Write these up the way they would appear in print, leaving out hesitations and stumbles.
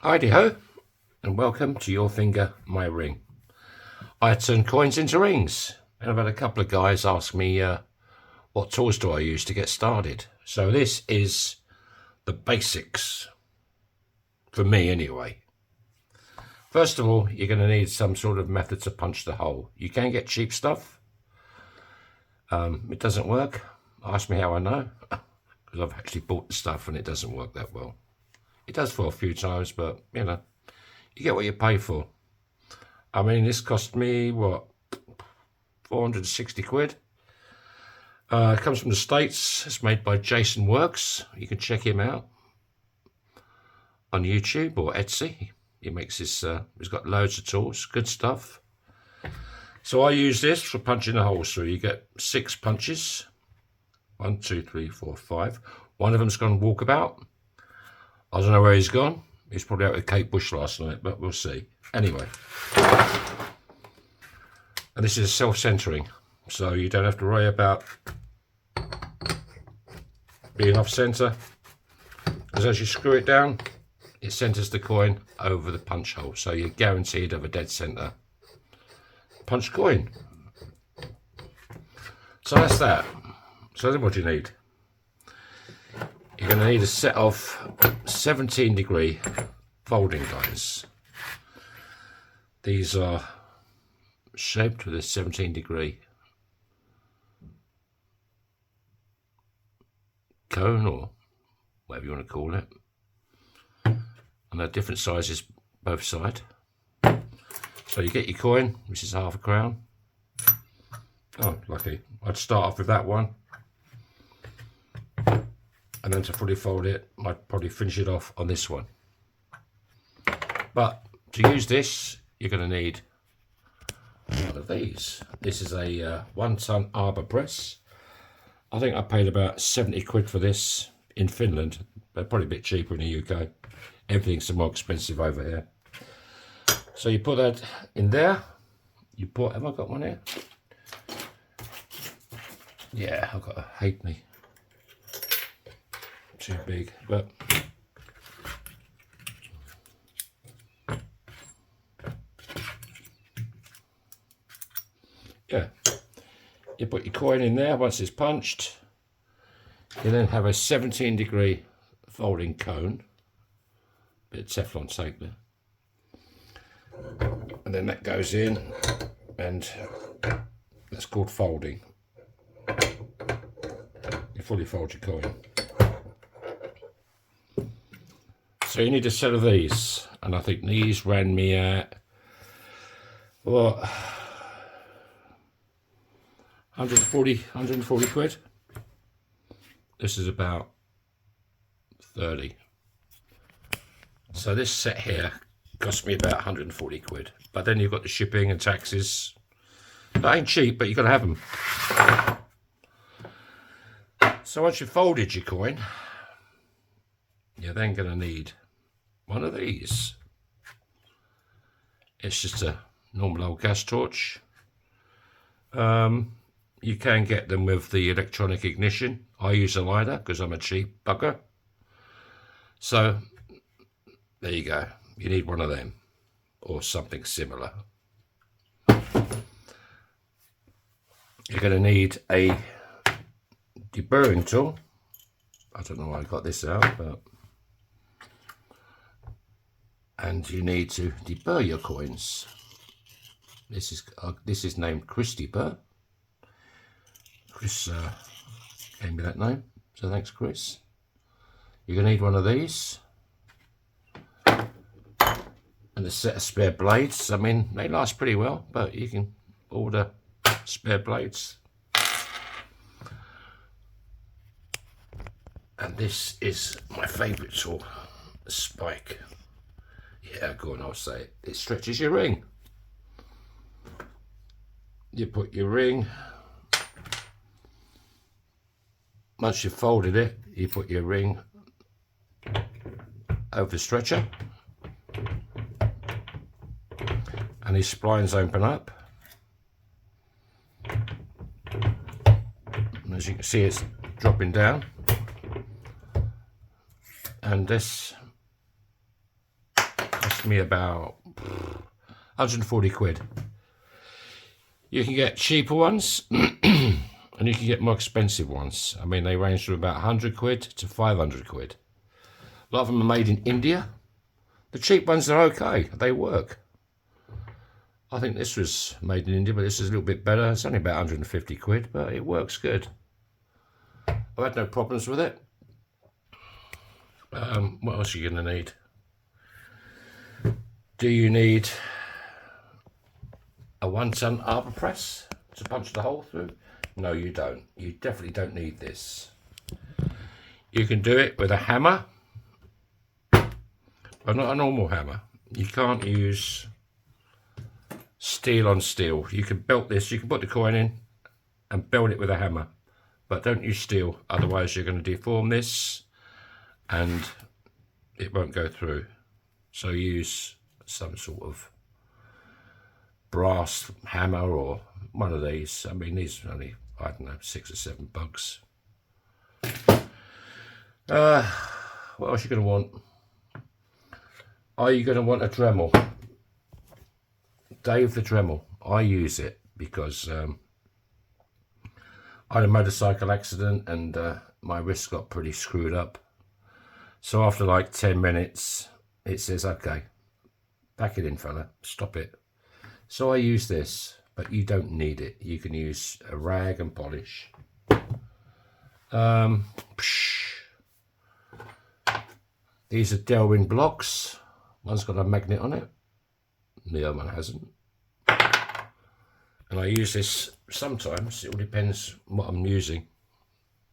Hi-de-ho, and welcome to Your Finger, My Ring. I turn coins into rings, and I've had a couple of guys ask me what tools do I use to get started. So this is the basics, for me anyway. First of all, you're going to need some sort of method to punch the hole. You can get cheap stuff. It doesn't work. Ask me how I know, because I've actually bought the stuff and it doesn't work that well. It does for a few times, but you know, you get what you pay for. I mean, this cost me, what, 460 quid. It comes from the States. It's made by Jason Works. You can check him out on YouTube or Etsy. He makes this, he's got loads of tools, good stuff. So I use this for punching the holes through. You get 6 punches. 1, 2, 3, 4, 5. One of them's gone walkabout. I don't know where he's gone. He's probably out with Kate Bush last night, but we'll see. Anyway. And this is self-centering, so you don't have to worry about being off center, because as you screw it down, it centers the coin over the punch hole, so you're guaranteed of a dead center punch coin. So that's that. So then what do you need? You're going to need a set of 17-degree folding dies. These are shaped with a 17-degree cone, or whatever you want to call it, and they're different sizes both sides. So you get your coin, which is half a crown. Oh, lucky. I'd start off with that one, and then to fully fold it, I'd probably finish it off on this one. But to use this, you're going to need one of these. This is a 1-ton arbor press. I think I paid about 70 quid for this in Finland, but probably a bit cheaper in the UK. Everything's more expensive over here. So you put that in there. You put, have I got one here? Yeah, I've got a halfpenny. Too big, but yeah. You put your coin in there. Once it's punched, you then have a 17-degree folding cone, bit of Teflon tape there, and then that goes in, and that's called folding. You fully fold your coin. So you need a set of these, and I think these ran me at what, 140 quid. This is about 30. So this set here cost me about 140 quid. But then you've got the shipping and taxes. That ain't cheap, but you've got to have them. So once you've folded your coin, you're then going to need one of these. It's just a normal old gas torch. You can get them with the electronic ignition. I use a lighter because I'm a cheap bugger. So there you go. You need one of them or something similar. You're going to need a deburring tool. I don't know why I got this out, but and you need to deburr your coins. This is named Chris Deburr. Chris gave me that name, so thanks, Chris. You're going to need one of these and a set of spare blades. I mean, they last pretty well, but you can order spare blades. And this is my favourite tool, the spike. Yeah, go on, I'll say it. It stretches your ring. You put your ring, once you've folded it, you put your ring over the stretcher, and these splines open up. And as you can see, it's dropping down. And this cost me about 140 quid. You can get cheaper ones and you can get more expensive ones. I mean, they range from about 100 quid to 500 quid. A lot of them are made in India. The cheap ones are okay, they work. I think this was made in India, but this is a little bit better. It's only about 150 quid, but it works good. I've had no problems with it. What else are you going to need? Do you need a 1-ton arbor press to punch the hole through? No, you don't. You definitely don't need this. You can do it with a hammer, but not a normal hammer. You can't use steel on steel. You can belt this, you can put the coin in and belt it with a hammer, but don't use steel, otherwise you're going to deform this and it won't go through. So use some sort of brass hammer or one of these. I mean, these are only, I don't know, $6 or $7. What else are you going to want? Are you going to want a Dremel? Dave the Dremel. I use it because I had a motorcycle accident and my wrist got pretty screwed up. So after like 10 minutes, it says, okay, pack it in, fella, stop it. So I use this, but you don't need it. You can use a rag and polish. These are Delrin blocks. One's got a magnet on it. The other one hasn't. And I use this sometimes. It all depends what I'm using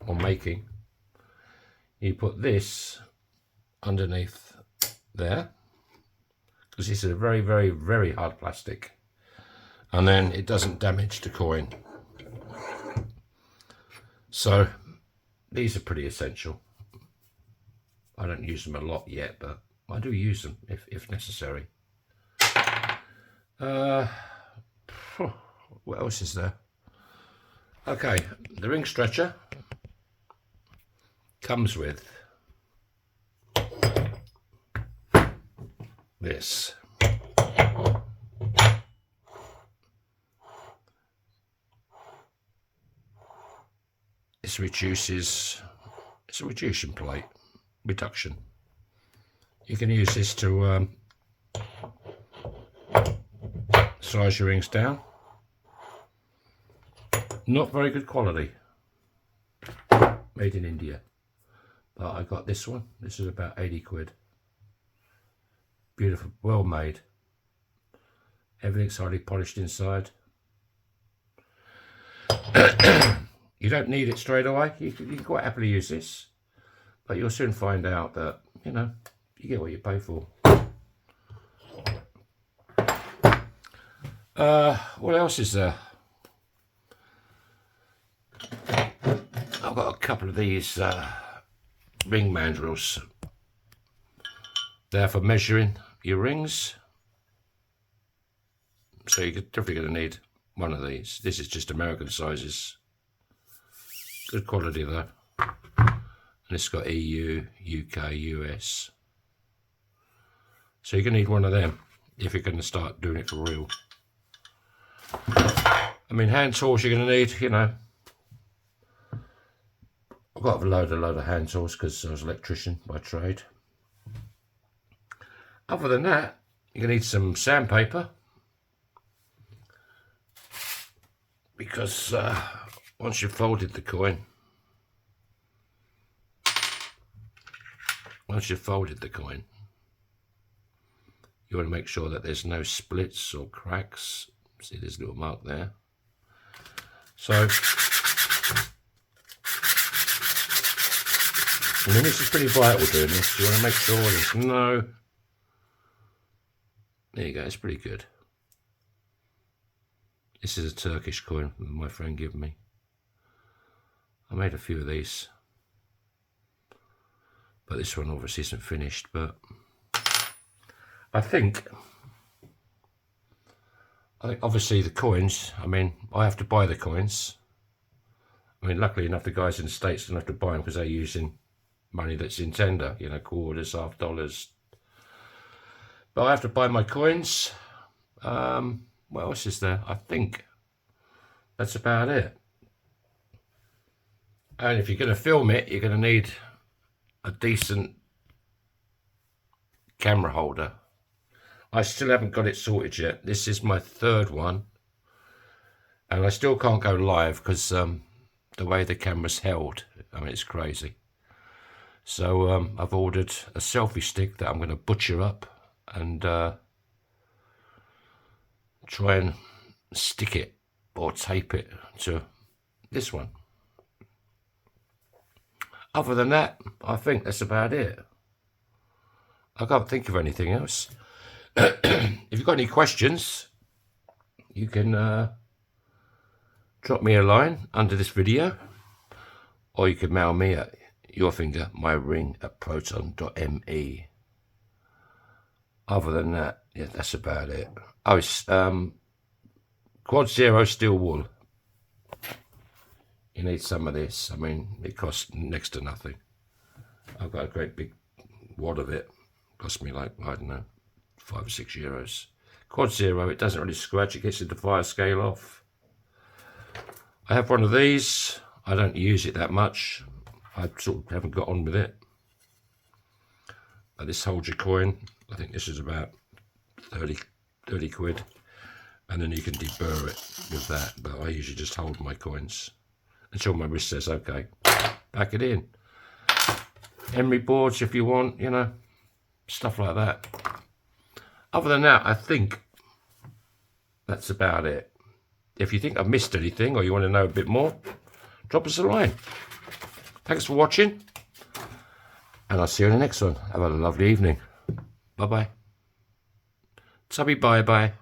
or making. You put this underneath there, because this is a very, very, very hard plastic. And then it doesn't damage the coin. So these are pretty essential. I don't use them a lot yet, but I do use them if necessary. What else is there? Okay, the ring stretcher comes with this. This reduces, it's a reduction plate, reduction. You can use this to size your rings down. Not very good quality, made in India, but I got this one. This is about 80 quid. Beautiful, well made. Everything's highly polished inside. You don't need it straight away. You can quite happily use this, but you'll soon find out that, you know, you get what you pay for. What else is there? I've got a couple of these ring mandrels. They're for measuring your rings. So you're definitely going to need one of these. This is just American sizes. Good quality though. And it's got EU, UK, US. So you're going to need one of them if you're going to start doing it for real. I mean, hand tools you're going to need, you know. I've got a load of hand tools because I was an electrician by trade. Other than that, you're going to need some sandpaper. Because once you've folded the coin, you want to make sure that there's no splits or cracks. See, there's a little mark there. So, I mean, this is pretty vital doing this. You want to make sure there's no... There you go, it's pretty good. This is a Turkish coin that my friend gave me. I made a few of these. But this one obviously isn't finished, but I think obviously the coins, I mean, I have to buy the coins. I mean, luckily enough, the guys in the States don't have to buy them because they're using money that's in tender, you know, quarters, half dollars. But I have to buy my coins. What else is there? I think that's about it. And if you're going to film it, you're going to need a decent camera holder. I still haven't got it sorted yet. This is my third one. And I still can't go live because the way the camera's held, I mean, it's crazy. So I've ordered a selfie stick that I'm going to butcher up and try and stick it or tape it to this one. Other than that, I think that's about it. I can't think of anything else. If you've got any questions, you can drop me a line under this video, or you can mail me at yourfingermyring@proton.me. Other than that, yeah, that's about it. Oh, it's Quad Zero steel wool. You need some of this. I mean, it costs next to nothing. I've got a great big wad of it. It cost me like, I don't know, €5 or €6. Quad Zero, it doesn't really scratch. It gets the fire scale off. I have one of these. I don't use it that much. I sort of haven't got on with it. But this holds your coin. I think this is about 30 quid. And then you can deburr it with that. But I usually just hold my coins until my wrist says, okay, pack it in. Emery boards if you want, you know, stuff like that. Other than that, I think that's about it. If you think I've missed anything or you want to know a bit more, drop us a line. Thanks for watching, and I'll see you in the next one. Have a lovely evening. Bye-bye. Tubby bye-bye.